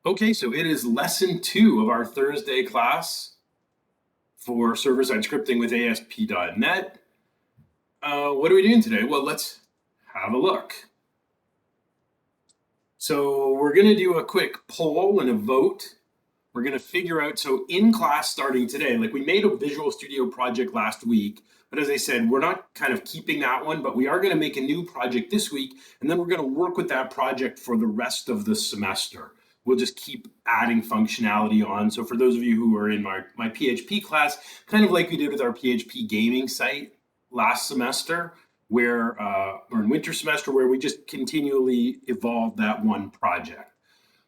Okay, so it is lesson 2 of our Thursday class for server-side scripting with ASP.NET. What are we doing today? Well, let's have a look. So we're going to do a quick poll and a vote. We're going to figure out, so in class starting today, like we made a Visual Studio project last week, but as I said, we're not kind of keeping that one, but we are going to make a new project this week, and then we're going to work with that project for the rest of the semester. We'll just keep adding functionality on. So for those of you who are in my PHP class, kind of like we did with our PHP gaming site last semester, where, or in winter semester, where we just continually evolve that one project.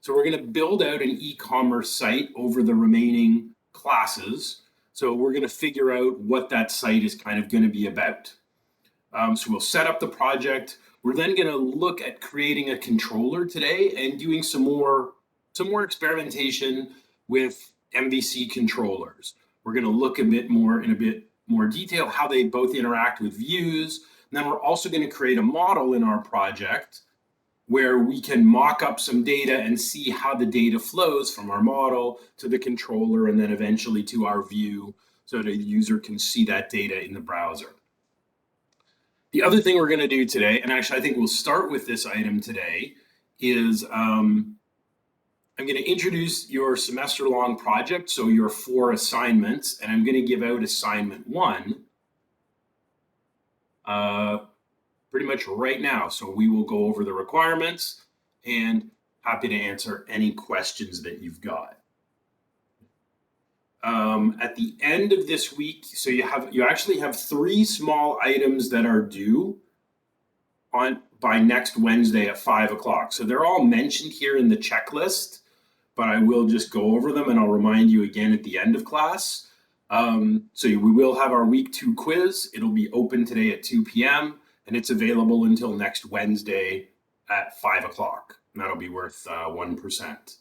So we're going to build out an e-commerce site over the remaining classes. So we're going to figure out what that site is kind of going to be about. So we'll set up the project. We're then going to look at creating a controller today and doing some more experimentation with MVC controllers. We're going to look in a bit more detail how they both interact with views. And then we're also going to create a model in our project where we can mock up some data and see how the data flows from our model to the controller and then eventually to our view so the user can see that data in the browser. The other thing we're going to do today, and actually I think we'll start with this item today, is I'm going to introduce your semester-long project, so your 4 assignments, and I'm going to give out assignment 1 pretty much right now. So we will go over the requirements and happy to answer any questions that you've got. At the end of this week, so you actually have 3 small items that are due by next Wednesday at 5 o'clock. So they're all mentioned here in the checklist, but I will just go over them and I'll remind you again at the end of class. So we will have our week 2 quiz. It'll be open today at 2 p.m. and it's available until next Wednesday at 5 o'clock. That'll be worth 1%.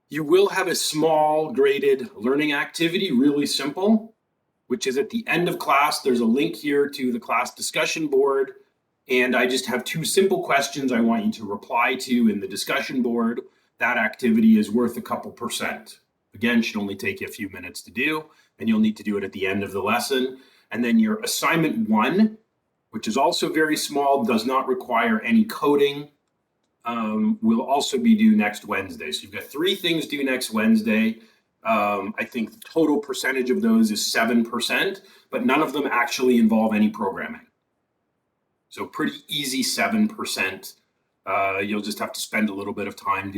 You will have a small graded learning activity, really simple, which is at the end of class. There's a link here to the class discussion board, and I just have 2 simple questions I want you to reply to in the discussion board. That activity is worth a couple percent. Again, should only take you a few minutes to do, and you'll need to do it at the end of the lesson. And then your assignment 1, which is also very small, does not require any coding, will also be due next Wednesday. So you've got 3 things due next Wednesday. I think the total percentage of those is 7%, but none of them actually involve any programming. So pretty easy 7%. You'll just have to spend a little bit of time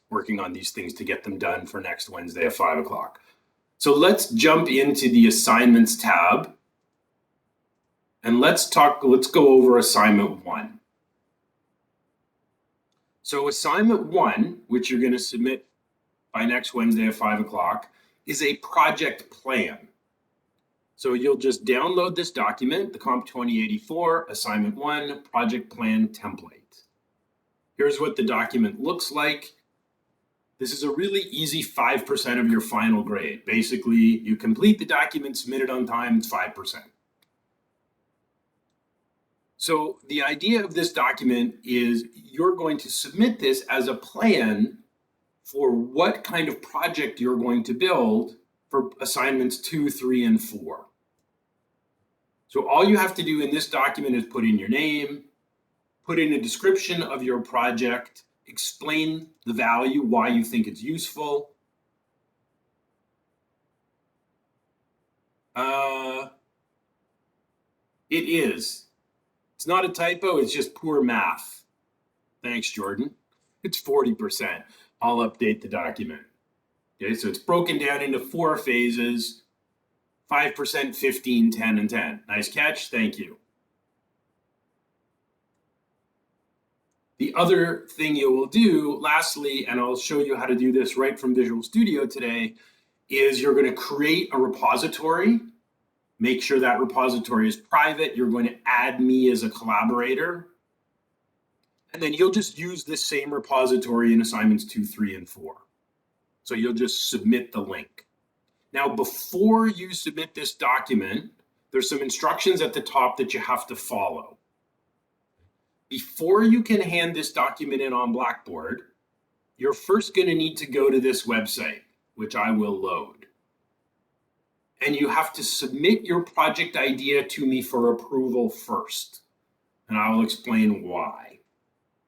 working on these things to get them done for next Wednesday at 5 o'clock. So let's jump into the assignments tab. And let's go over assignment 1. So assignment 1, which you're going to submit by next Wednesday at 5 o'clock, is a project plan. So you'll just download this document, the COMP2084 assignment 1 project plan template. Here's what the document looks like. This is a really easy 5% of your final grade. Basically, you complete the document, submit it on time, it's 5%. So the idea of this document is you're going to submit this as a plan for what kind of project you're going to build for assignments 2, 3, and 4. So all you have to do in this document is put in your name, put in a description of your project, explain the value, why you think it's useful. It is. It's not a typo, it's just poor math. Thanks, Jordan. It's 40%. I'll update the document. Okay, so it's broken down into 4 phases, 5%, 15, 10, and 10. Nice catch, thank you. The other thing you will do, lastly, and I'll show you how to do this right from Visual Studio today, is you're going to create a repository. Make sure that repository is private. You're going to add me as a collaborator. And then you'll just use this same repository in assignments 2, 3, and 4. So you'll just submit the link. Now, before you submit this document, there's some instructions at the top that you have to follow. Before you can hand this document in on Blackboard, you're first going to need to go to this website, which I will load. And you have to submit your project idea to me for approval first. And I'll explain why.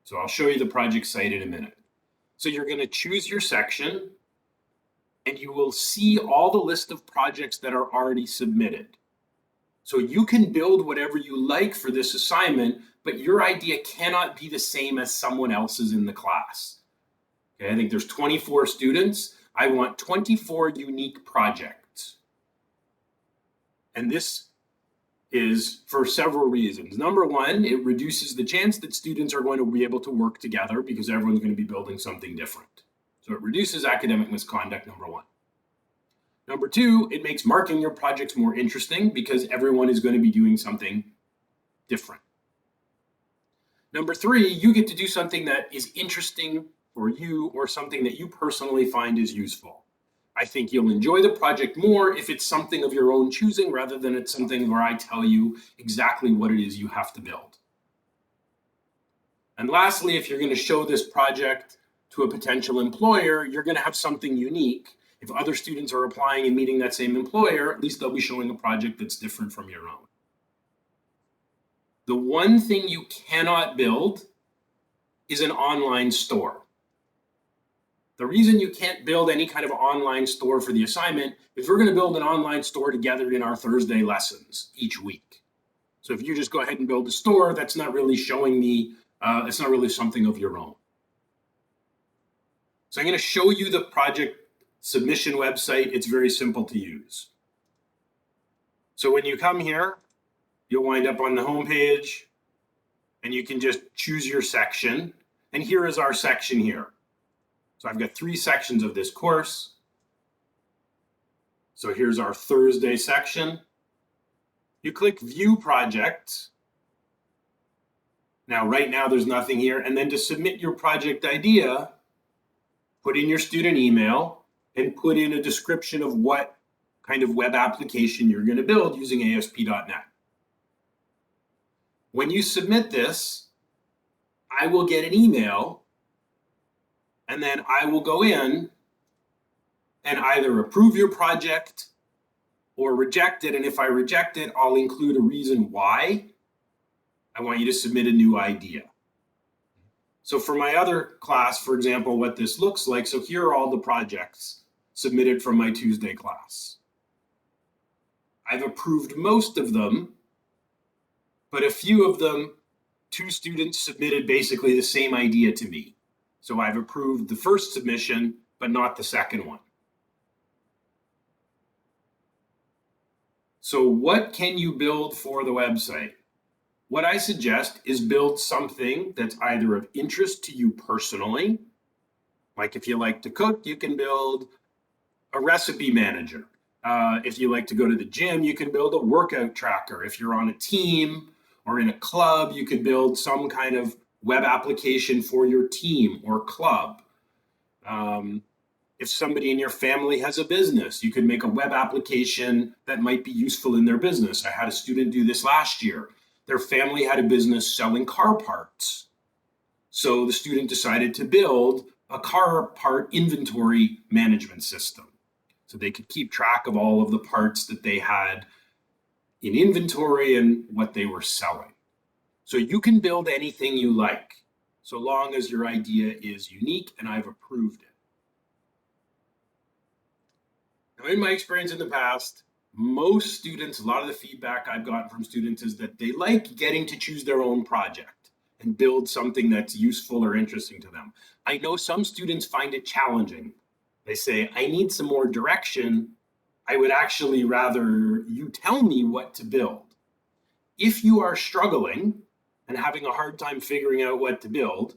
So I'll show you the project site in a minute. So you're going to choose your section, and you will see all the list of projects that are already submitted. So you can build whatever you like for this assignment, but your idea cannot be the same as someone else's in the class. Okay, I think there's 24 students. I want 24 unique projects. And this is for several reasons. Number one, it reduces the chance that students are going to be able to work together because everyone's going to be building something different. So it reduces academic misconduct, number one. Number two, it makes marking your projects more interesting because everyone is going to be doing something different. Number three, you get to do something that is interesting for you or something that you personally find is useful. I think you'll enjoy the project more if it's something of your own choosing rather than it's something where I tell you exactly what it is you have to build. And lastly, if you're going to show this project to a potential employer, you're going to have something unique. If other students are applying and meeting that same employer, at least they'll be showing a project that's different from your own. The one thing you cannot build is an online store. The reason you can't build any kind of online store for the assignment is we're going to build an online store together in our Thursday lessons each week. So if you just go ahead and build a store, that's not really showing me, it's not really something of your own. So I'm going to show you the project submission website. It's very simple to use. So when you come here, you'll wind up on the home page and you can just choose your section. And here is our section here. So I've got 3 sections of this course. So here's our Thursday section. You click View Projects. Now, right now, there's nothing here. And then to submit your project idea, put in your student email and put in a description of what kind of web application you're going to build using ASP.NET. When you submit this, I will get an email. And then I will go in and either approve your project or reject it. And if I reject it, I'll include a reason why I want you to submit a new idea. So for my other class, for example, what this looks like, so here are all the projects submitted from my Tuesday class. I've approved most of them, but a few of them, 2 students submitted basically the same idea to me. So I've approved the first submission, but not the second one. So what can you build for the website? What I suggest is build something that's either of interest to you personally. Like if you like to cook, you can build a recipe manager. If you like to go to the gym, you can build a workout tracker. If you're on a team or in a club, you could build some kind of web application for your team or club. If somebody in your family has a business, you could make a web application that might be useful in their business. I had a student do this last year. Their family had a business selling car parts. So the student decided to build a car part inventory management system. So they could keep track of all of the parts that they had in inventory and what they were selling. So you can build anything you like, so long as your idea is unique and I've approved it. Now, in my experience in the past, most students, a lot of the feedback I've gotten from students is that they like getting to choose their own project and build something that's useful or interesting to them. I know some students find it challenging. They say, I need some more direction. I would actually rather you tell me what to build. If you are struggling and having a hard time figuring out what to build,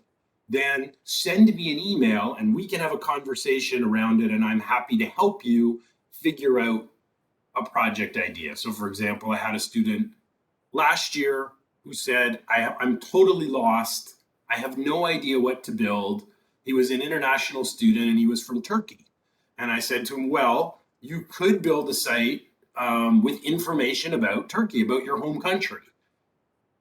then send me an email and we can have a conversation around it, and I'm happy to help you figure out a project idea. So for example, I had a student last year who said, I'm totally lost. I have no idea what to build. He was an international student and he was from Turkey. And I said to him, well, you could build a site with information about Turkey, about your home country,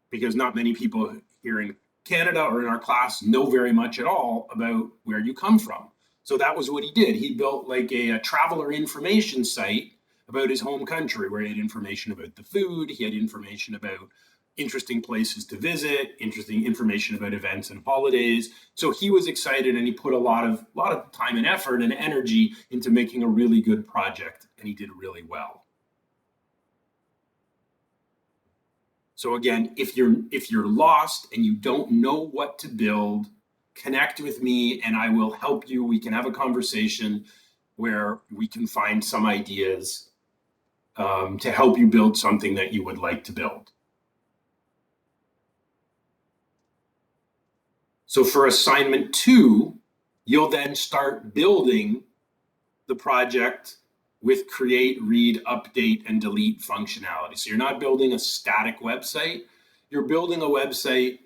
because not many people here in Canada or in our class know very much at all about where you come from. So that was what he did. He built like a traveler information site about his home country, where he had information about the food, he had information about interesting places to visit, interesting information about events and holidays. So he was excited, and he put a lot of time and effort and energy into making a really good project, and he did really well. So again, if you're lost and you don't know what to build, connect with me and I will help you. We can have a conversation where we can find some ideas to help you build something that you would like to build. So for assignment 2, you'll then start building the project with create, read, update, and delete functionality. So you're not building a static website. You're building a website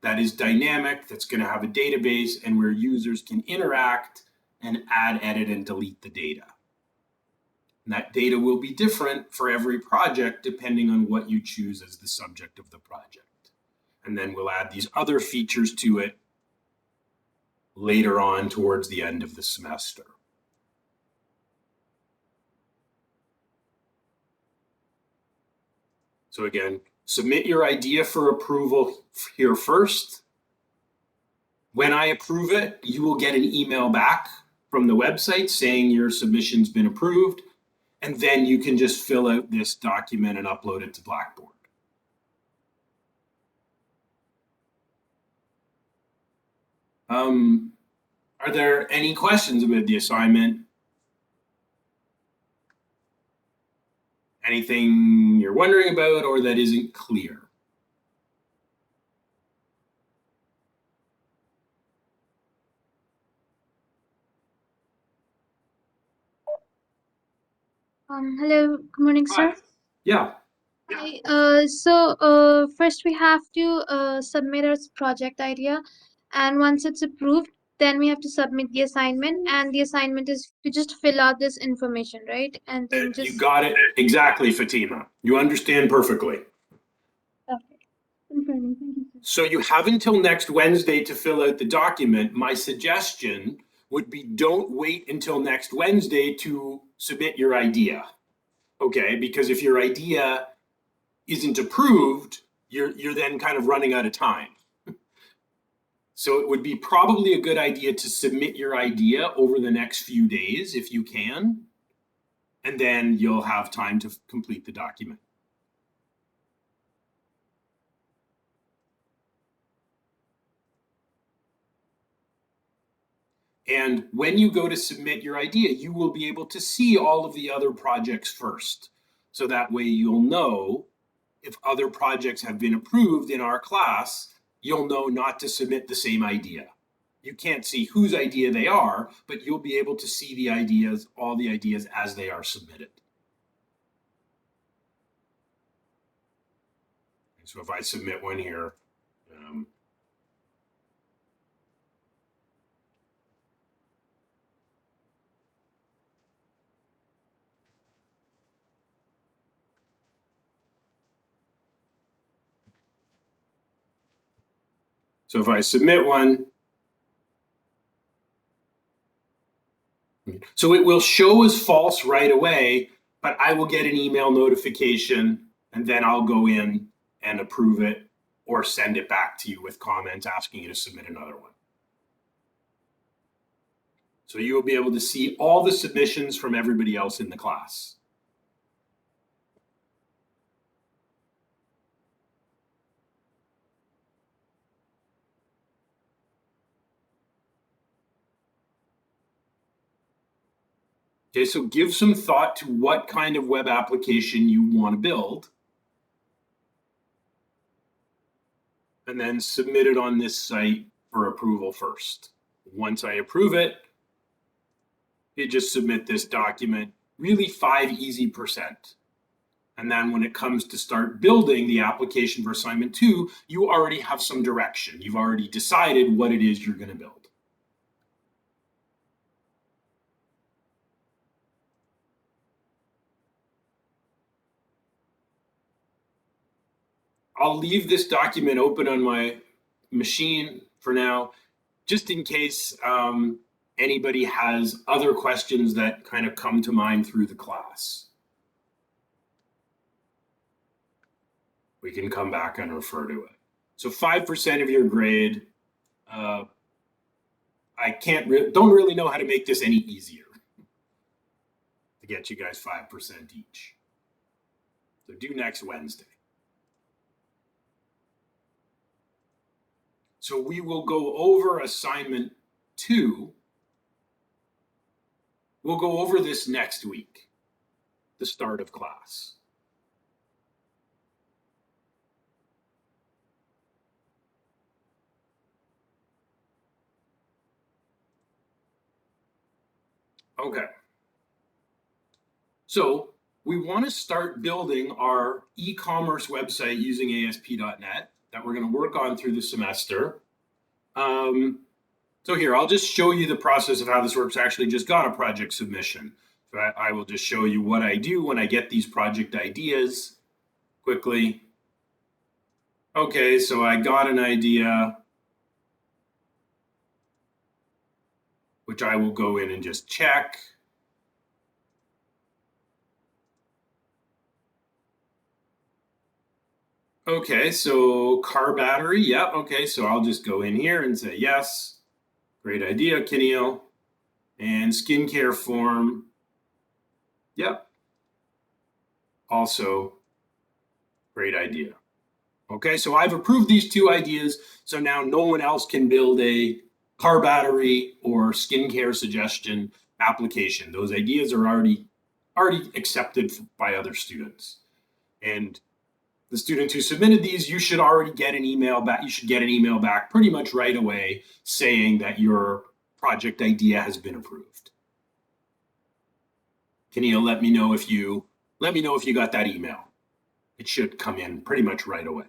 that is dynamic, that's going to have a database, and where users can interact and add, edit, and delete the data. And that data will be different for every project depending on what you choose as the subject of the project. And then we'll add these other features to it later on towards the end of the semester. So again, submit your idea for approval here first. When I approve it, you will get an email back from the website saying your submission's been approved, and then you can just fill out this document and upload it to Blackboard. Are there any questions about the assignment? Anything you're wondering about or that isn't clear? Hello, good morning, sir. Yeah. Hi. First we have to submit our project idea, and once it's approved, then we have to submit the assignment, and the assignment is to just fill out this information, right? And then You got it exactly, Fatima. You understand perfectly. Okay. Confirming. Thank you, sir. So you have until next Wednesday to fill out the document. My suggestion would be don't wait until next Wednesday to submit your idea. Okay, because if your idea isn't approved, you're then kind of running out of time. So it would be probably a good idea to submit your idea over the next few days if you can, and then you'll have time to complete the document. And when you go to submit your idea, you will be able to see all of the other projects first. So that way you'll know if other projects have been approved in our class, you'll know not to submit the same idea. You can't see whose idea they are, but you'll be able to see the ideas, all the ideas as they are submitted. So if I submit one here, so if I submit one, so it will show as false right away, but I will get an email notification and then I'll go in and approve it or send it back to you with comments asking you to submit another one. So you will be able to see all the submissions from everybody else in the class. Okay, so give some thought to what kind of web application you want to build. And then submit it on this site for approval first. Once I approve it, you just submit this document, really 5 easy %. And then when it comes to start building the application for assignment 2, you already have some direction. You've already decided what it is you're going to build. I'll leave this document open on my machine for now, just in case anybody has other questions that kind of come to mind through the class. We can come back and refer to it. So 5% of your grade. I don't really know how to make this any easier to get you guys 5% each. So due next Wednesday. So we will go over assignment 2. We'll go over this next week, the start of class. Okay. So we want to start building our e-commerce website using ASP.NET that we're going to work on through the semester. So here, I'll just show you the process of how this works. I actually just got a project submission. So I will just show you what I do when I get these project ideas quickly. Okay, so I got an idea, which I will go in and just check. Okay, so car battery, yeah, okay, so I'll just go in here and say yes. Great idea, Keneal. And skincare form, yep. Also, great idea. Okay, so I've approved these 2 ideas, so now no one else can build a car battery or skincare suggestion application. Those ideas are already accepted by other students. And the students who submitted these, you should already get an email back. You should get an email back pretty much right away saying that your project idea has been approved. Keneal, let me know if you got that email. It should come in pretty much right away.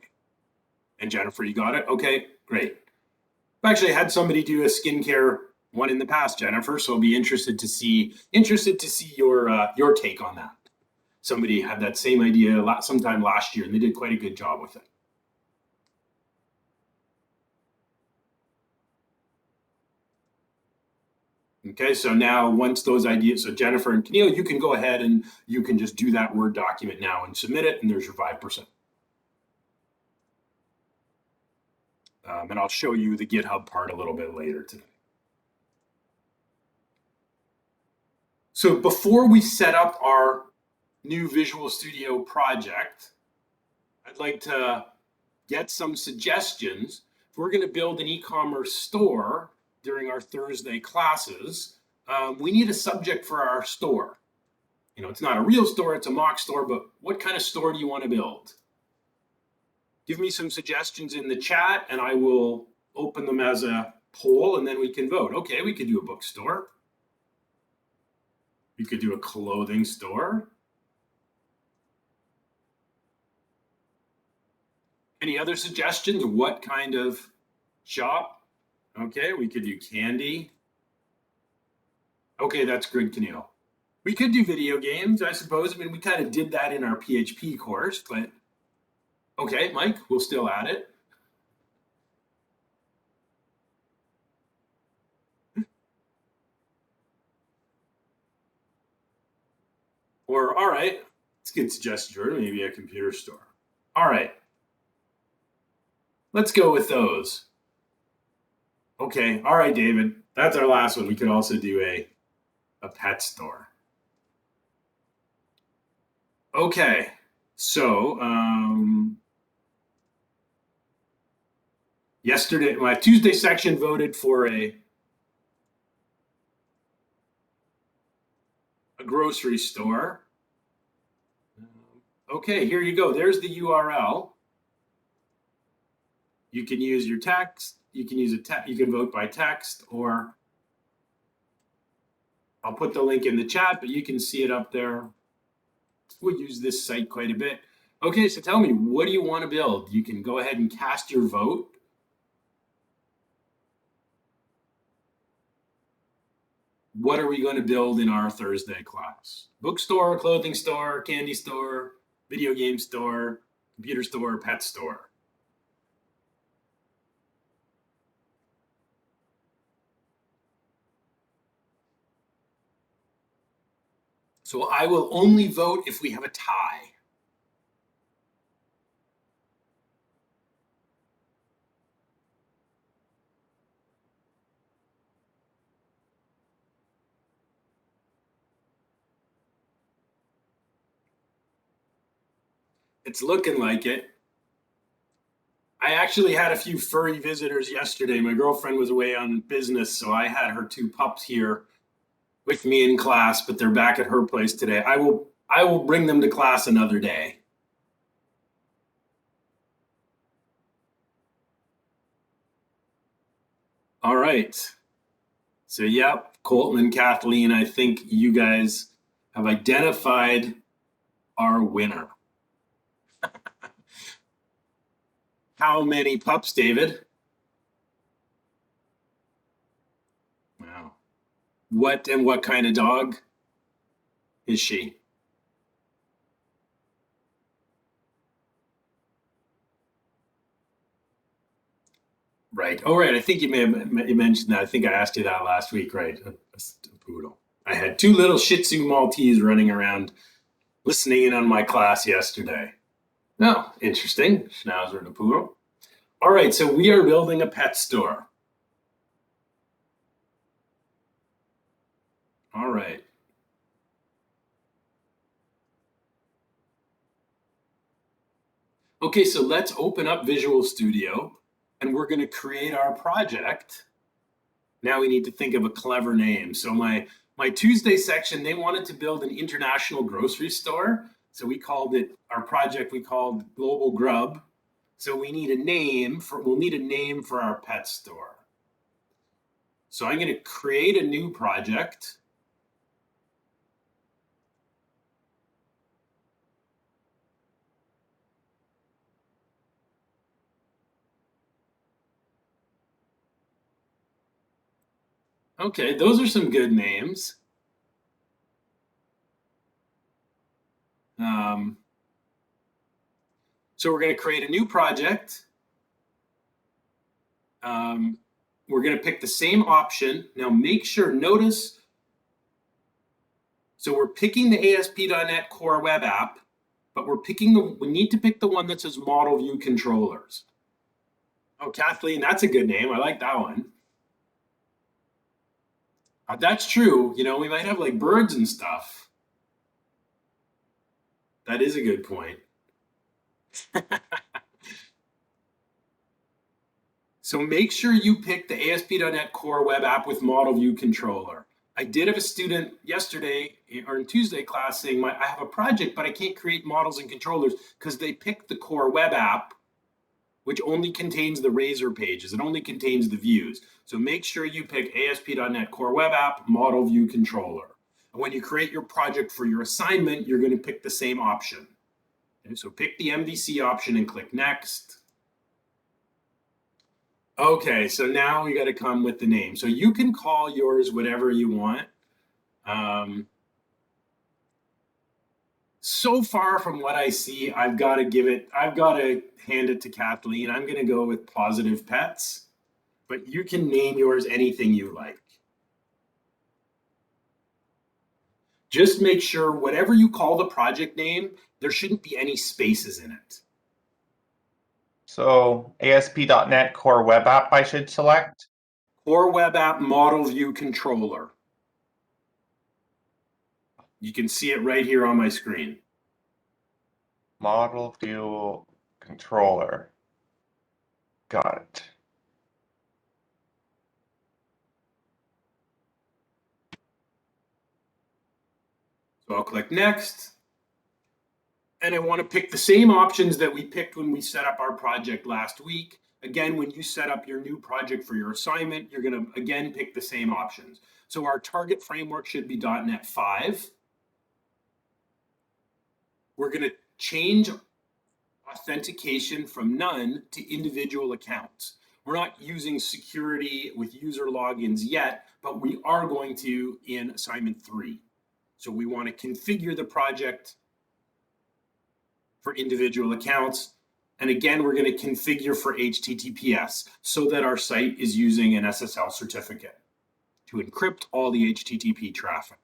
And Jennifer, you got it? Okay, great. I've actually had somebody do a skincare one in the past, Jennifer, so I'll be interested to see your take on that. Somebody had that same idea sometime last year, and they did quite a good job with it. Okay, so now once those ideas, so Jennifer and Keneal, you can go ahead and you can just do that Word document now and submit it, and there's your 5%. And I'll show you the GitHub part a little bit later today. So before we set up our new Visual Studio project, I'd like to get some suggestions. If we're going to build an e-commerce store during our Thursday classes, we need a subject for our store. You know, it's not a real store, it's a mock store, but what kind of store do you want to build? Give me some suggestions in the chat and I will open them as a poll and then we can vote. Okay, we could do a bookstore. We could do a clothing store. Any other suggestions? What kind of shop? Okay, we could do candy. Okay, that's good, Keneal. We could do video games, I suppose. I mean, we kind of did that in our PHP course, but okay, Mike, we'll still add it. Or, all right, it's a good suggestion, Jordan, maybe a computer store. All right, let's go with those. Okay, all right, David, that's our last one. We could also do a pet store. Okay, so yesterday, my Tuesday section voted for a grocery store. Okay, here you go. There's the URL. You can use your text. You can use you can vote by text, or I'll put the link in the chat, but you can see it up there. We use this site quite a bit. Okay, so tell me, what do you want to build? You can go ahead and cast your vote. What are we going to build in our Thursday class? Bookstore, clothing store, candy store, video game store, computer store, pet store. So I will only vote if we have a tie. It's looking like it. I actually had a few furry visitors yesterday. My girlfriend was away on business, so I had her two pups here with me in class, but they're back at her place today. I will bring them to class another day. All right. So, yep, Colton and Kathleen, I think you guys have identified our winner. How many pups, David? Wow. What kind of dog is she? Right. Oh, right. I think you mentioned that. I think I asked you that last week, right? A poodle. I had two little Shih Tzu Maltese running around listening in on my class yesterday. Oh, interesting. Schnauzer and a poodle. All right. So we are building a pet store. All right. Okay, so let's open up Visual Studio and we're going to create our project. Now we need to think of a clever name. So my Tuesday section, they wanted to build an international grocery store. So we called it, our project we called Global Grub. So we'll need a name for our pet store. So I'm going to create a new project. Okay, those are some good names. So we're going to create a new project. We're going to pick the same option. Now make sure, notice, so we're picking the ASP.NET Core Web App, but we need to pick the one that says Model View Controllers. Oh, Kathleen, that's a good name. I like that one. That's true. You know, we might have like birds and stuff. That is a good point. So make sure you pick the ASP.NET Core Web App with Model View Controller. I did have a student yesterday or in Tuesday class saying, I have a project, but I can't create models and controllers because they picked the Core Web App, which only contains the Razor pages. It only contains the views. So make sure you pick ASP.NET Core Web App, Model View Controller. And when you create your project for your assignment, you're going to pick the same option. Okay, so pick the MVC option and click Next. Okay, so now we got to come with the name. So you can call yours whatever you want. So far from what I see, I've got to hand it to Kathleen. I'm going to go with Positive Pets, but you can name yours anything you like. Just make sure whatever you call the project name, there shouldn't be any spaces in it. So ASP.NET Core Web App I should select? Core Web App Model View Controller. You can see it right here on my screen. Model View Controller. Got it. So I'll click Next. And I want to pick the same options that we picked when we set up our project last week. Again, when you set up your new project for your assignment, you're going to, again, pick the same options. So our target framework should be .NET 5. We're going to change authentication from none to individual accounts. We're not using security with user logins yet, but we are going to in assignment 3. So we want to configure the project for individual accounts. And again, we're going to configure for HTTPS so that our site is using an SSL certificate to encrypt all the HTTP traffic.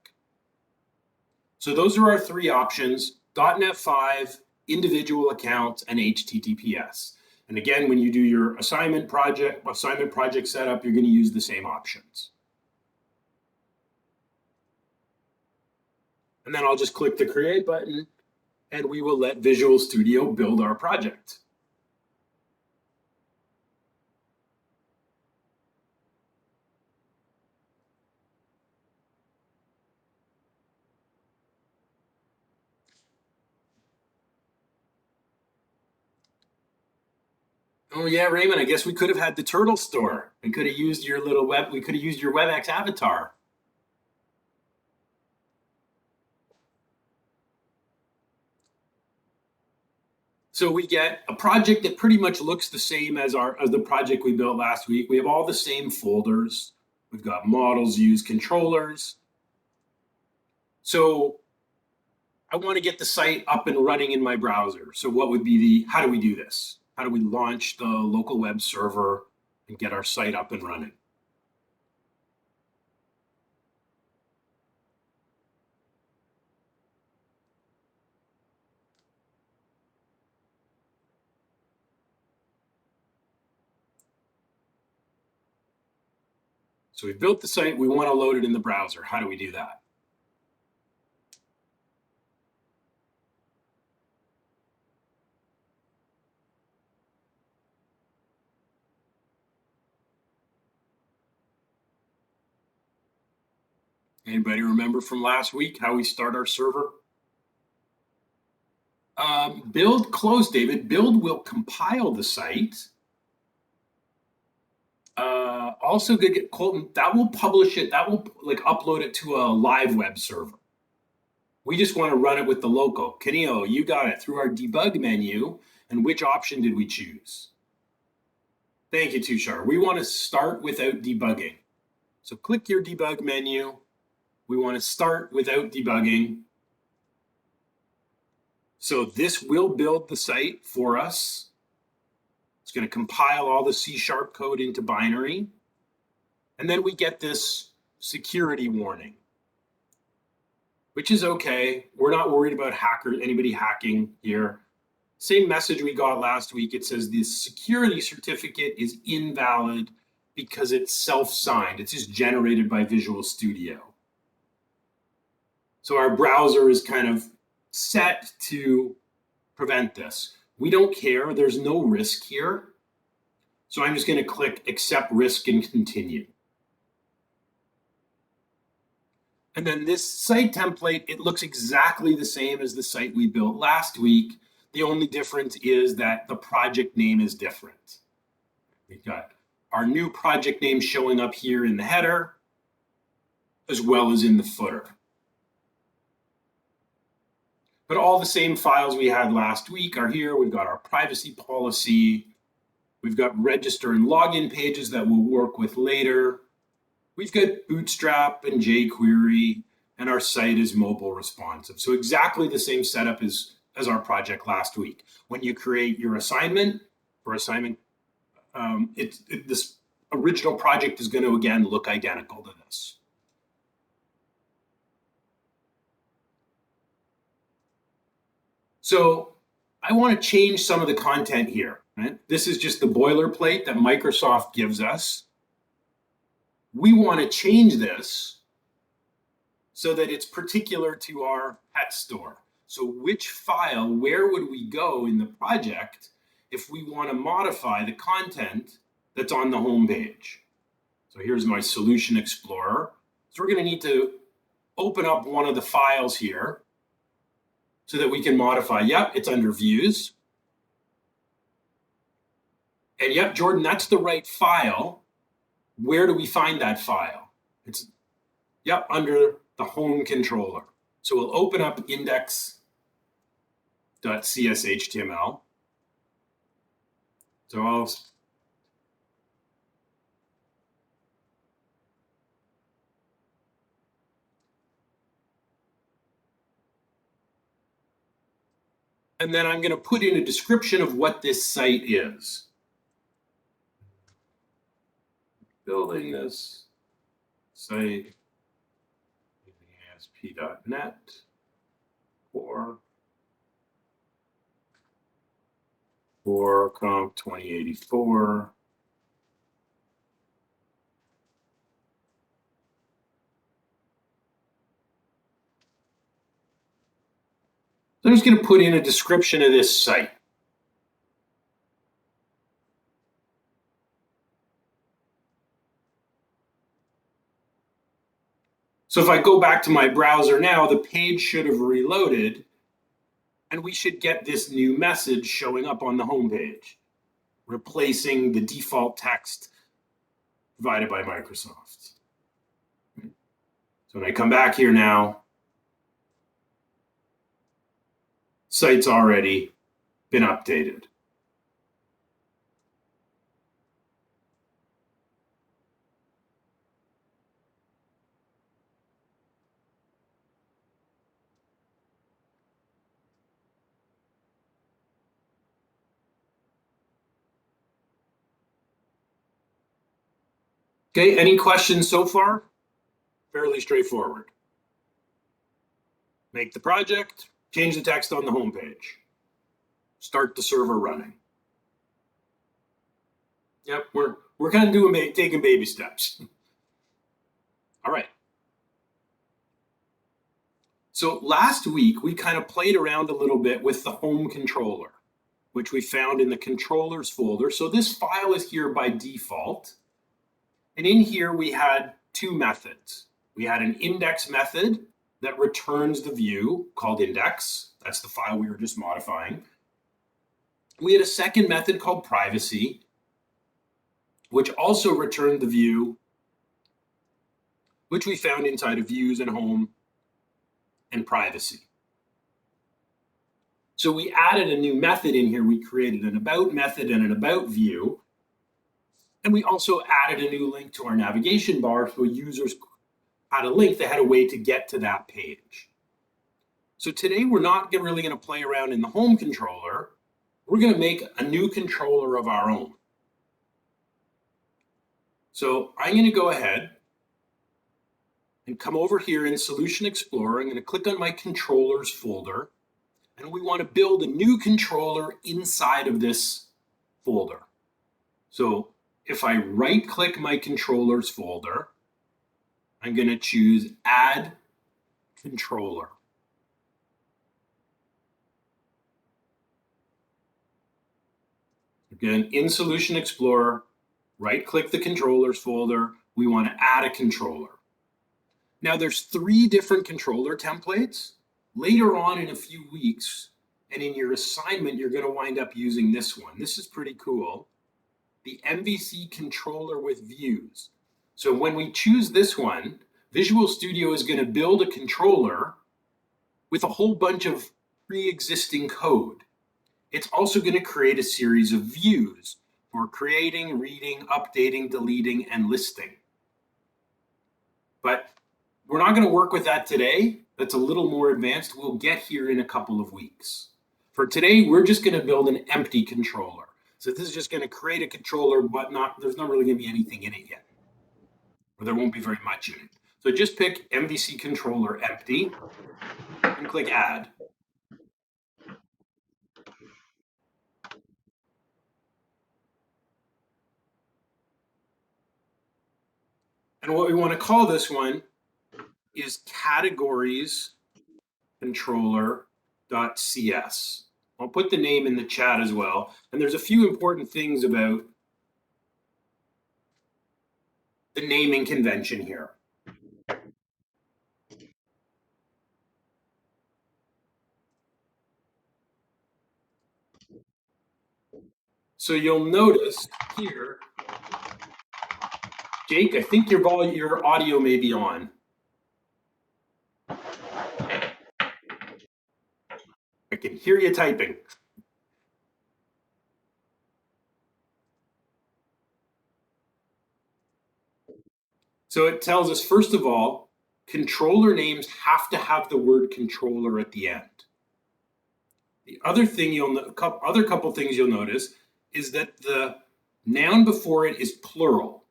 So those are our three options: .NET 5, individual accounts, and HTTPS. And again, when you do your assignment project setup, you're going to use the same options. And then I'll just click the create button, and we will let Visual Studio build our project. Oh yeah, Raymond, I guess we could have had the turtle store. We could have used your little we could have used your WebEx avatar. So we get a project that pretty much looks the same as the project we built last week. We have all the same folders. We've got models, views, controllers. So I want to get the site up and running in my browser. So what would be how do we do this? How do we launch the local web server and get our site up and running? So we've built the site, we want to load it in the browser. How do we do that? Anybody remember from last week how we start our server? Build close, David. Build will compile the site. Also, get Colton, that will publish it. That will upload it to a live web server. We just want to run it with the local. Kenio, you got it through our debug menu. And which option did we choose? Thank you, Tushar. We want to start without debugging. So click your debug menu. We want to start without debugging. So this will build the site for us. It's going to compile all the C# code into binary. And then we get this security warning, which is okay. We're not worried about anybody hacking here. Same message we got last week. It says the security certificate is invalid because it's self-signed. It's just generated by Visual Studio. So our browser is kind of set to prevent this. We don't care. There's no risk here. So I'm just going to click accept risk and continue. And then this site template, it looks exactly the same as the site we built last week. The only difference is that the project name is different. We've got our new project name showing up here in the header, as well as in the footer. But all the same files we had last week are here. We've got our privacy policy. We've got register and login pages that we'll work with later. We've got Bootstrap and jQuery, and our site is mobile responsive. So exactly the same setup as our project last week. When you create your assignment, this original project is going to, again, look identical to this. So I want to change some of the content here. Right? This is just the boilerplate that Microsoft gives us. We want to change this so that it's particular to our pet store. So which file, where would we go in the project if we want to modify the content that's on the home page? So here's my Solution Explorer. So we're going to need to open up one of the files here so that we can modify. Yep, it's under Views. And yep, Jordan, that's the right file. Where do we find that file? It's, yep, under the home controller. So we'll open up index.cshtml. So and then I'm going to put in a description of what this site is. Building this site using ASP.NET. for COMP2084. So I'm just going to put in a description of this site. So if I go back to my browser now, the page should have reloaded, and we should get this new message showing up on the home page, replacing the default text provided by Microsoft. So when I come back here now, site's already been updated. Okay, any questions so far? Fairly straightforward. Make the project, change the text on the home page. Start the server running. Yep, we're kind of taking baby steps. All right. So last week, we kind of played around a little bit with the home controller, which we found in the controllers folder. So this file is here by default. And in here, we had two methods. We had an index method that returns the view called index. That's the file we were just modifying. We had a second method called privacy, which also returned the view, which we found inside of views and home and privacy. So we added a new method in here. We created an about method and an about view. And we also added a new link to our navigation bar so users had a link that had a way to get to that page. So today we're not really going to play around in the home controller. We're going to make a new controller of our own. So I'm going to go ahead and come over here in Solution Explorer. I'm going to click on my controllers folder, and we want to build a new controller inside of this folder. So if I right-click my controllers folder, I'm going to choose Add Controller. Again, in Solution Explorer, right-click the controllers folder. We want to add a controller. Now there's 3 different controller templates. Later on in a few weeks, and in your assignment, you're going to wind up using this one. This is pretty cool. The MVC controller with views. So when we choose this one, Visual Studio is going to build a controller with a whole bunch of pre-existing code. It's also going to create a series of views for creating, reading, updating, deleting, and listing. But we're not going to work with that today. That's a little more advanced. We'll get here in a couple of weeks. For today, we're just going to build an empty controller. So this is just going to create a controller, but there's not really going to be anything in it yet. Or there won't be very much in it. So just pick MVC controller empty and click Add. And what we want to call this one is categories controller.cs. I'll put the name in the chat as well. And there's a few important things about the naming convention here. So you'll notice here, Jake, I think your audio may be on. I can hear you typing. So it tells us, first of all, controller names have to have the word controller at the end. The other thing couple things you'll notice is that the noun before it is plural.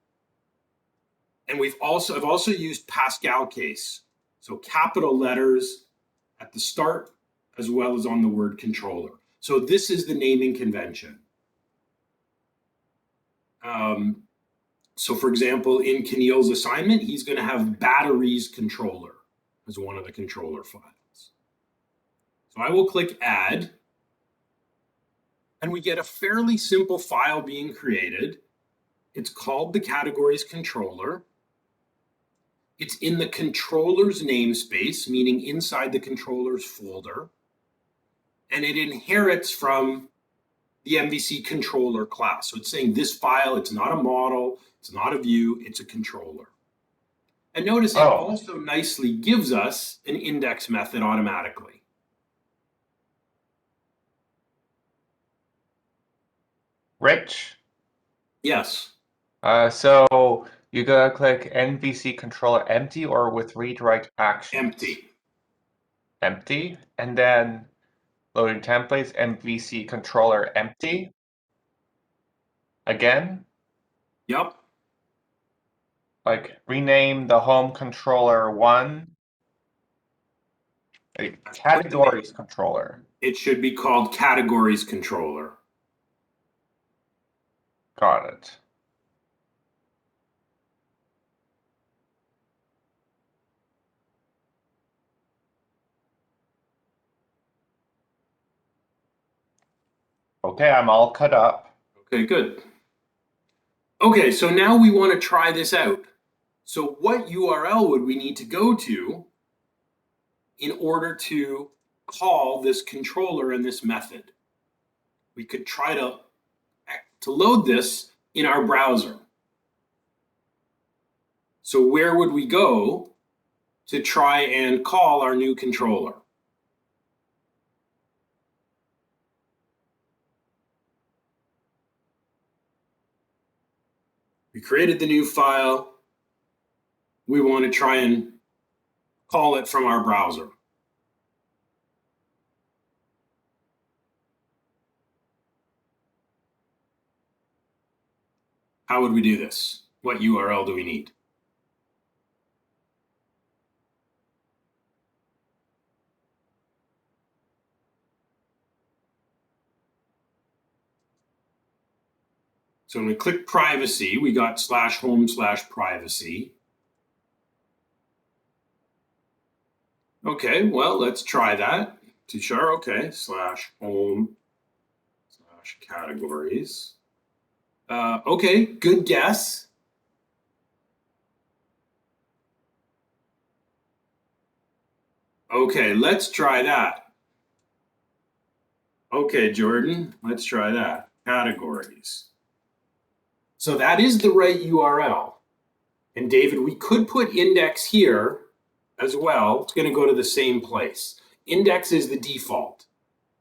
And I've also used Pascal case. So capital letters at the start as well as on the word controller. So this is the naming convention. So for example, in Keneal's assignment, he's going to have batteries controller as one of the controller files. So I will click add, and we get a fairly simple file being created. It's called the categories controller. It's in the controller's namespace, meaning inside the controller's folder. And it inherits from the MVC controller class. So it's saying this file, it's not a model, it's not a view, it's a controller. And notice it also nicely gives us an index method automatically. Rich? Yes. So you gotta click MVC controller empty or with redirect action? Empty. Empty. And then loading templates, MVC controller empty. Again? Yep. Like rename the home controller 1. Categories controller. It should be called categories controller. Got it. Okay, I'm all cut up. Okay, good. Okay, so now we want to try this out. So what URL would we need to go to in order to call this controller and this method? We could try to load this in our browser. So where would we go to try and call our new controller? We created the new file. We want to try and call it from our browser. How would we do this? What URL do we need? So when we click privacy, we got /home/privacy. Okay, well, let's try that. Tushar, okay, /home/categories. Okay, good guess. Okay, let's try that. Okay, Jordan, let's try that. Categories. So that is the right URL. And David, we could put index here as well. It's going to go to the same place. Index is the default.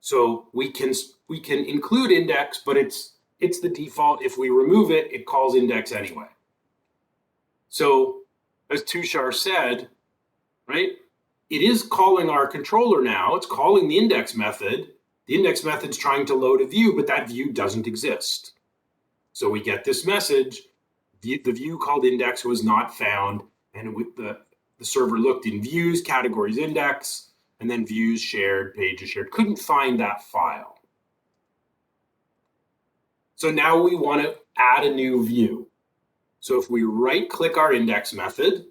So we can include index, but it's the default. If we remove it, it calls index anyway. So as Tushar said, right, it is calling our controller now. It's calling the index method. The index method's trying to load a view, but that view doesn't exist. So we get this message, the view called index was not found, and the server looked in views, categories index, and then views shared, pages shared, couldn't find that file. So now we want to add a new view. So if we right-click our index method,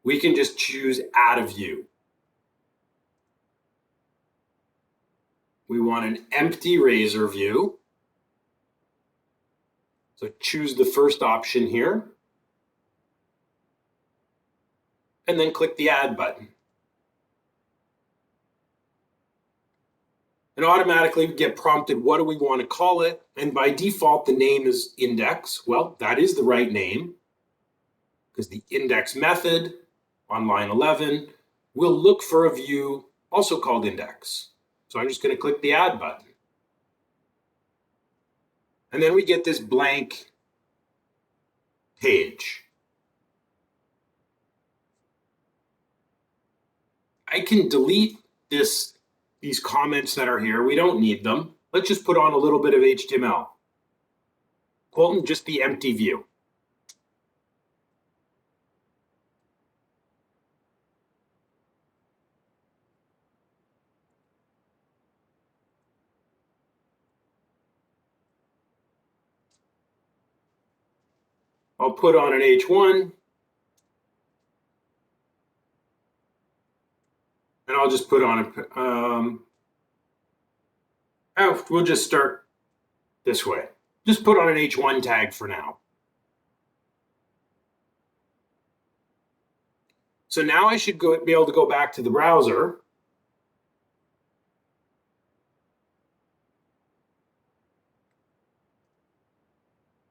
we can just choose add a view. We want an empty razor view. So choose the first option here. And then click the add button. And automatically we get prompted, what do we want to call it? And by default, the name is index. Well, that is the right name because the index method on line 11 will look for a view also called index. So I'm just going to click the add button. And then we get this blank page. I can delete these comments that are here. We don't need them. Let's just put on a little bit of HTML. Colton, just the empty view. I'll put on an H1. And I'll just put on we'll just start this way. Just put on an H1 tag for now. So now I should be able to go back to the browser.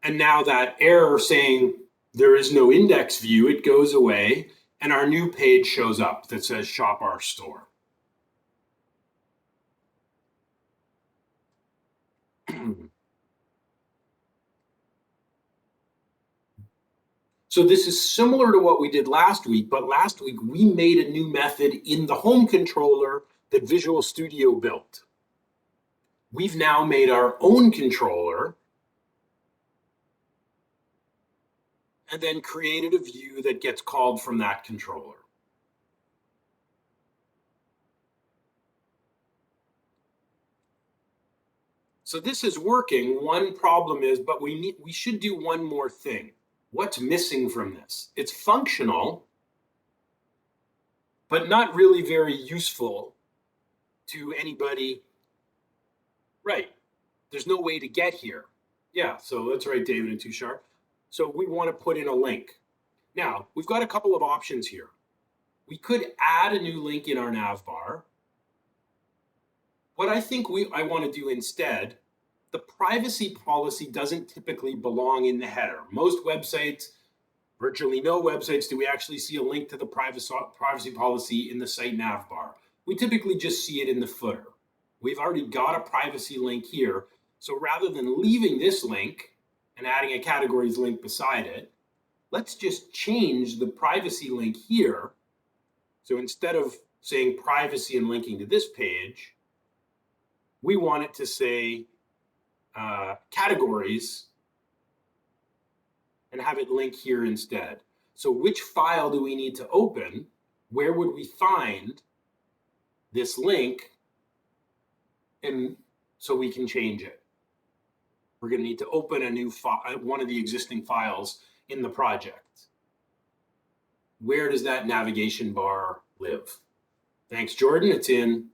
And now that error saying there is no index view, it goes away, and our new page shows up that says Shop Our Store. So this is similar to what we did last week, but last week we made a new method in the home controller that Visual Studio built. We've now made our own controller and then created a view that gets called from that controller. So this is working. One problem is, but we should do one more thing. What's missing from this? It's functional, but not really very useful to anybody. Right. There's no way to get here. Yeah, so that's right, David and Tushar. So we want to put in a link. Now, we've got a couple of options here. We could add a new link in our nav bar. What I think I want to do instead, the privacy policy doesn't typically belong in the header. Most websites, virtually no websites, do we actually see a link to the privacy policy in the site nav bar. We typically just see it in the footer. We've already got a privacy link here. So rather than leaving this link and adding a categories link beside it, let's just change the privacy link here. So instead of saying privacy and linking to this page, we want it to say categories and have it link here instead. So which file do we need to open? Where would we find this link? And so we can change it. We're going to need to open a new file, one of the existing files in the project. Where does that navigation bar live? Thanks, Jordan. It's in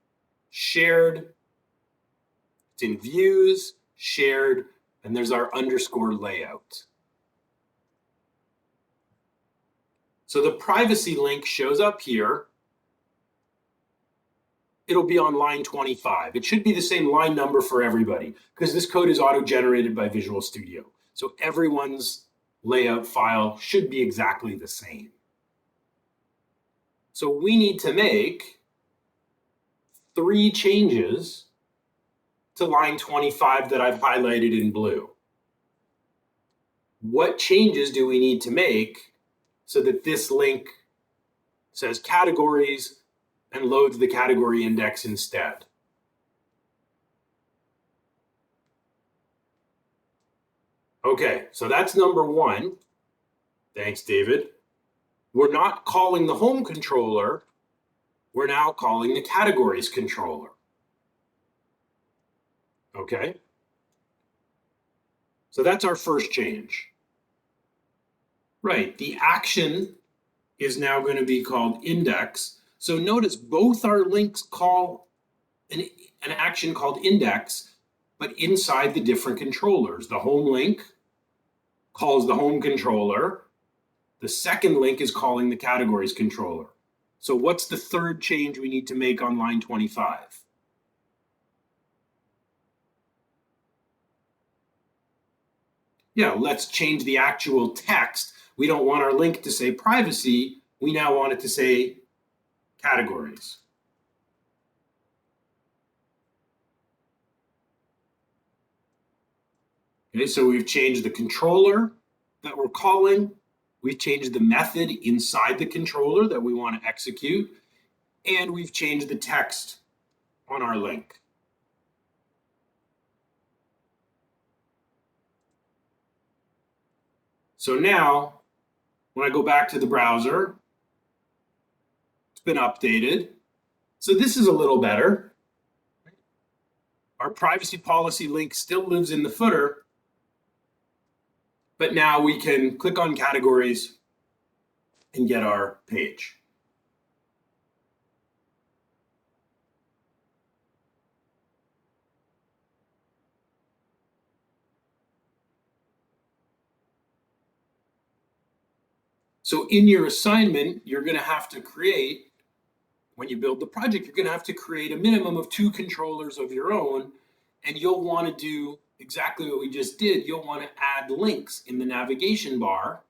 shared, it's in views, shared, and there's our underscore layout. So the privacy link shows up here. It'll be on line 25. It should be the same line number for everybody because this code is auto-generated by Visual Studio. So everyone's layout file should be exactly the same. So we need to make 3 changes to line 25 that I've highlighted in blue. What changes do we need to make so that this link says categories and loads the category index instead? Okay, so that's number 1. Thanks, David. We're not calling the home controller. We're now calling the categories controller. Okay. So that's our first change. Right, the action is now going to be called index. So notice both our links call an action called index, but inside the different controllers. The home link calls the home controller. The second link is calling the categories controller. So what's the third change we need to make on line 25? Yeah, let's change the actual text. We don't want our link to say privacy. We now want it to say categories. Okay, so we've changed the controller that we're calling. We've changed the method inside the controller that we want to execute. And we've changed the text on our link. So now, when I go back to the browser, it's been updated. So this is a little better. Our privacy policy link still lives in the footer, But now we can click on categories and get our page. So in your assignment, you're going to have to create, when you build the project, you're going to have to create a minimum of 2 controllers of your own, and you'll want to do exactly what we just did. You'll want to add links in the navigation bar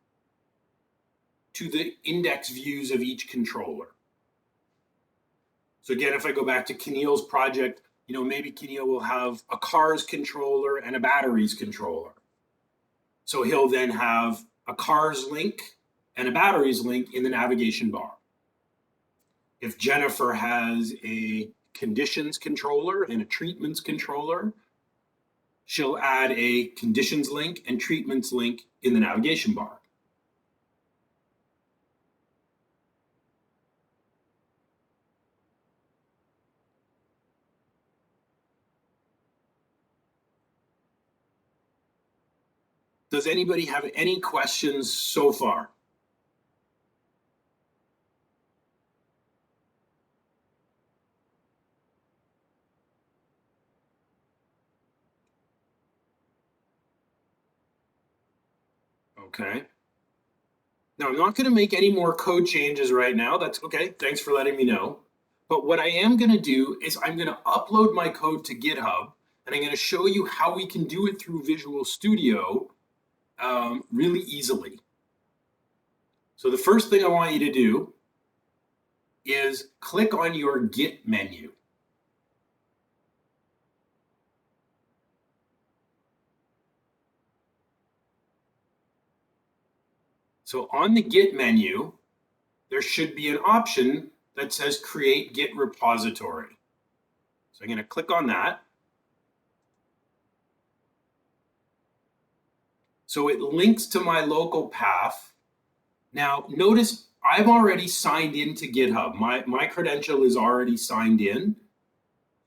to the index views of each controller. So again, if I go back to Keneal's project, maybe Keneal will have a cars controller and a batteries controller. So he'll then have a cars link and a batteries link in the navigation bar. If Jennifer has a conditions controller and a treatments controller, she'll add a conditions link and treatments link in the navigation bar. Does anybody have any questions so far? Okay. Now, I'm not going to make any more code changes right now. That's okay. Thanks for letting me know. But what I am going to do is I'm going to upload my code to GitHub, and I'm going to show you how we can do it through Visual Studio really easily. So the first thing I want you to do is click on your Git menu. So on the Git menu, there should be an option that says Create Git Repository. So I'm going to click on that. So it links to my local path. Now, notice I've already signed into GitHub. My credential is already signed in.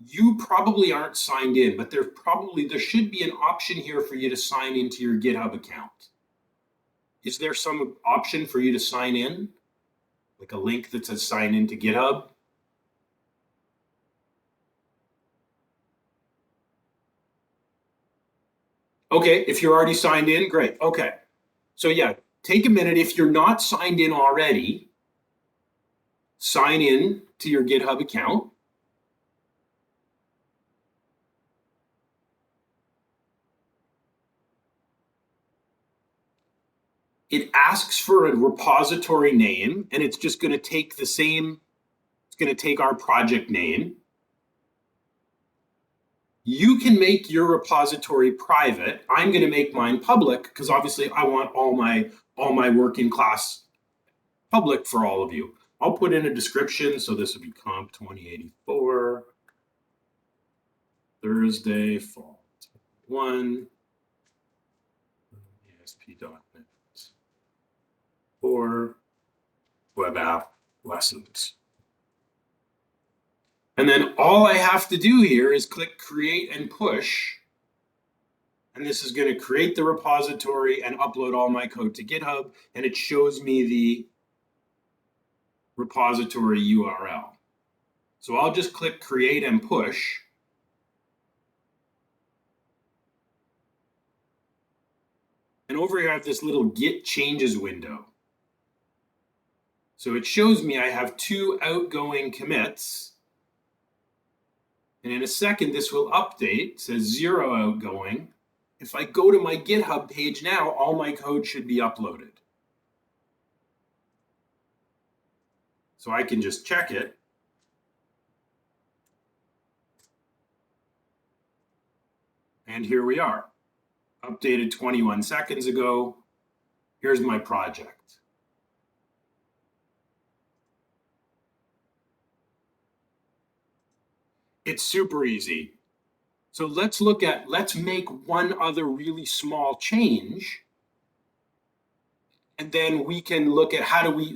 You probably aren't signed in, but there should be an option here for you to sign into your GitHub account. Is there some option for you to sign in? Like a link that says sign into GitHub? Okay, if you're already signed in, great. Okay. So yeah, take a minute. If you're not signed in already, sign in to your GitHub account. It asks for a repository name, and it's just going to take the same, it's going to take our project name. You can make your repository private. I'm going to make mine public because obviously I want all my working class public for all of you. I'll put in a description. So this would be COMP2084 Thursday fall 1 ASP.NET for web app lessons. And then all I have to do here is click create and push. And this is going to create the repository and upload all my code to GitHub. And it shows me the repository URL. So I'll just click create and push. And over here I have this little Git changes window. So it shows me I have 2 outgoing commits. And in a second, this will update. It says 0 outgoing. If I go to my GitHub page now, all my code should be uploaded. So I can just check it. And here we are. Updated 21 seconds ago. Here's my project. It's super easy. So let's make one other really small change. And then we can look at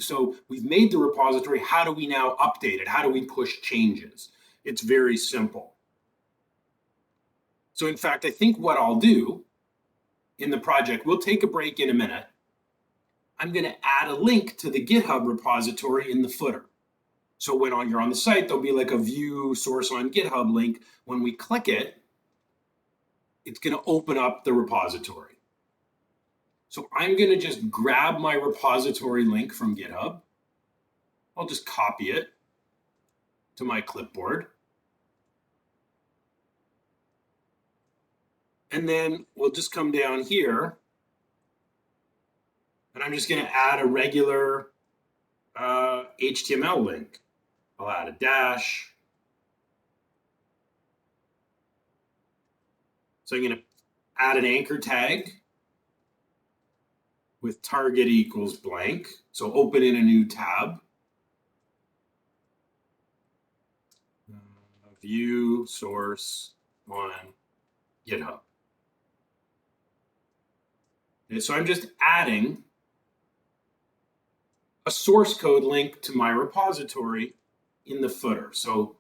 so we've made the repository, how do we now update it? How do we push changes? It's very simple. So in fact, I think what I'll do in the project. We'll take a break in a minute. I'm going to add a link to the GitHub repository in the footer. So when you're on the site, there'll be like a view source on GitHub link. When we click it, it's going to open up the repository. So I'm going to just grab my repository link from GitHub. I'll just copy it to my clipboard. And then we'll just come down here, and I'm just going to add a regular HTML link. I'll add a dash. So I'm going to add an anchor tag with target equals blank. So open in a new tab. View source on GitHub. And so I'm just adding a source code link to my repository in the footer. So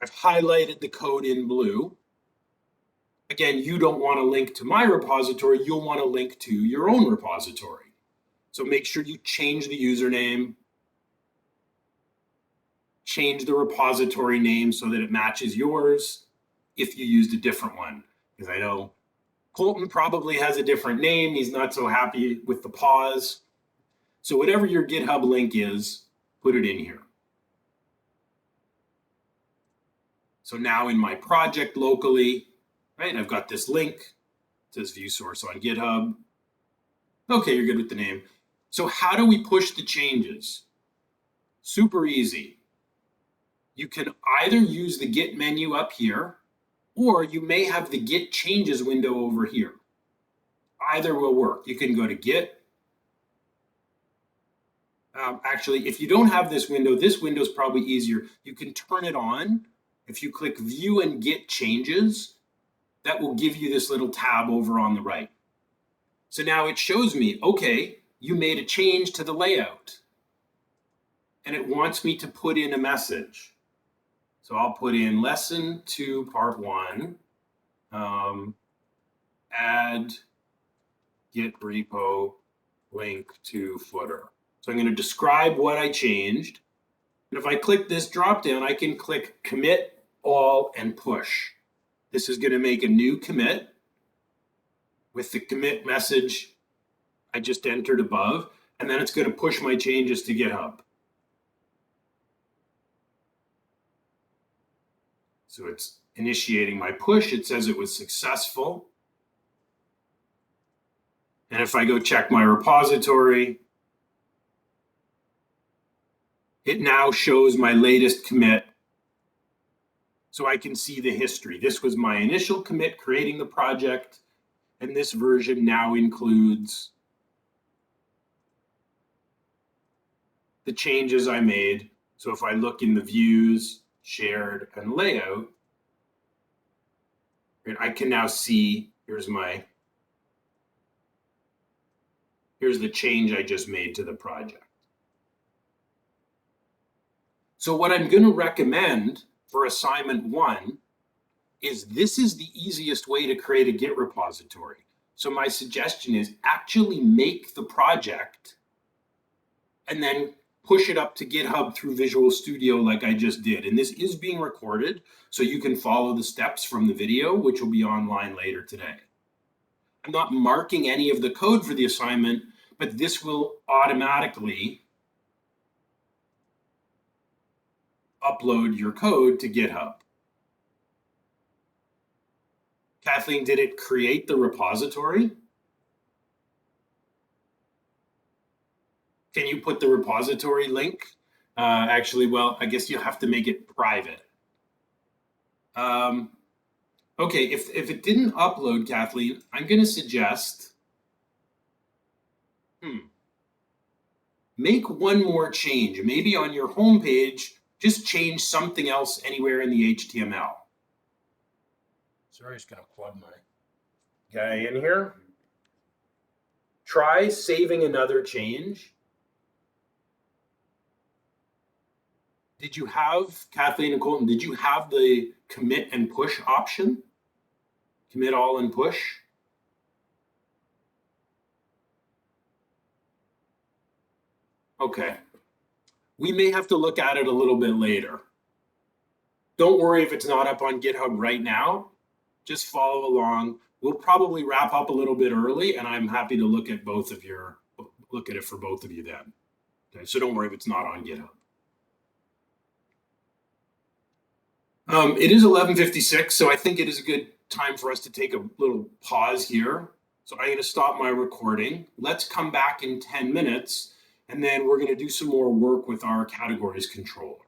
I've highlighted the code in blue. Again, you don't want to link to my repository, you'll want to link to your own repository. So make sure you change the username, change the repository name so that it matches yours if you used a different one. Because I know Colton probably has a different name. He's not so happy with the pause. So whatever your GitHub link is, put it in here. So now in my project locally, right, I've got this link. It says view source on GitHub. Okay, you're good with the name. So how do we push the changes? Super easy. You can either use the Git menu up here, or you may have the Git changes window over here. Either will work. You can go to Git. Actually, if you don't have this window is probably easier. You can turn it on. If you click View and Git Changes, that will give you this little tab over on the right. So now it shows me, okay, you made a change to the layout. And it wants me to put in a message. So I'll put in lesson 2, part 1, add Git repo link to footer. So I'm going to describe what I changed. And if I click this dropdown, I can click commit, all, and push. This is going to make a new commit with the commit message I just entered above. And then it's going to push my changes to GitHub. So it's initiating my push. It says it was successful. And if I go check my repository, it now shows my latest commit. So I can see the history. This was my initial commit creating the project, and this version now includes the changes I made. So if I look in the views, shared, and layout, and I can now see, here's the change I just made to the project. So what I'm going to recommend for assignment 1 is this is the easiest way to create a Git repository. So my suggestion is actually make the project and then push it up to GitHub through Visual Studio like I just did. And this is being recorded, so you can follow the steps from the video, which will be online later today. I'm not marking any of the code for the assignment, but this will automatically upload your code to GitHub. Kathleen, did it create the repository? Can you put the repository link? Actually, well, I guess you have to make it private. Okay, if it didn't upload, Kathleen, I'm going to suggest, make one more change. Maybe on your home page, just change something else anywhere in the HTML. Sorry, just going to plug my guy in here. Try saving another change. Did you have, Kathleen and Colton, did you have the commit and push option? Commit all and push? Okay. We may have to look at it a little bit later. Don't worry if it's not up on GitHub right now. Just follow along. We'll probably wrap up a little bit early, and I'm happy to look at it for both of you then. Okay, so don't worry if it's not on GitHub. It is 11:56, so I think it is a good time for us to take a little pause here. So I'm going to stop my recording. Let's come back in 10 minutes, and then we're going to do some more work with our categories controller.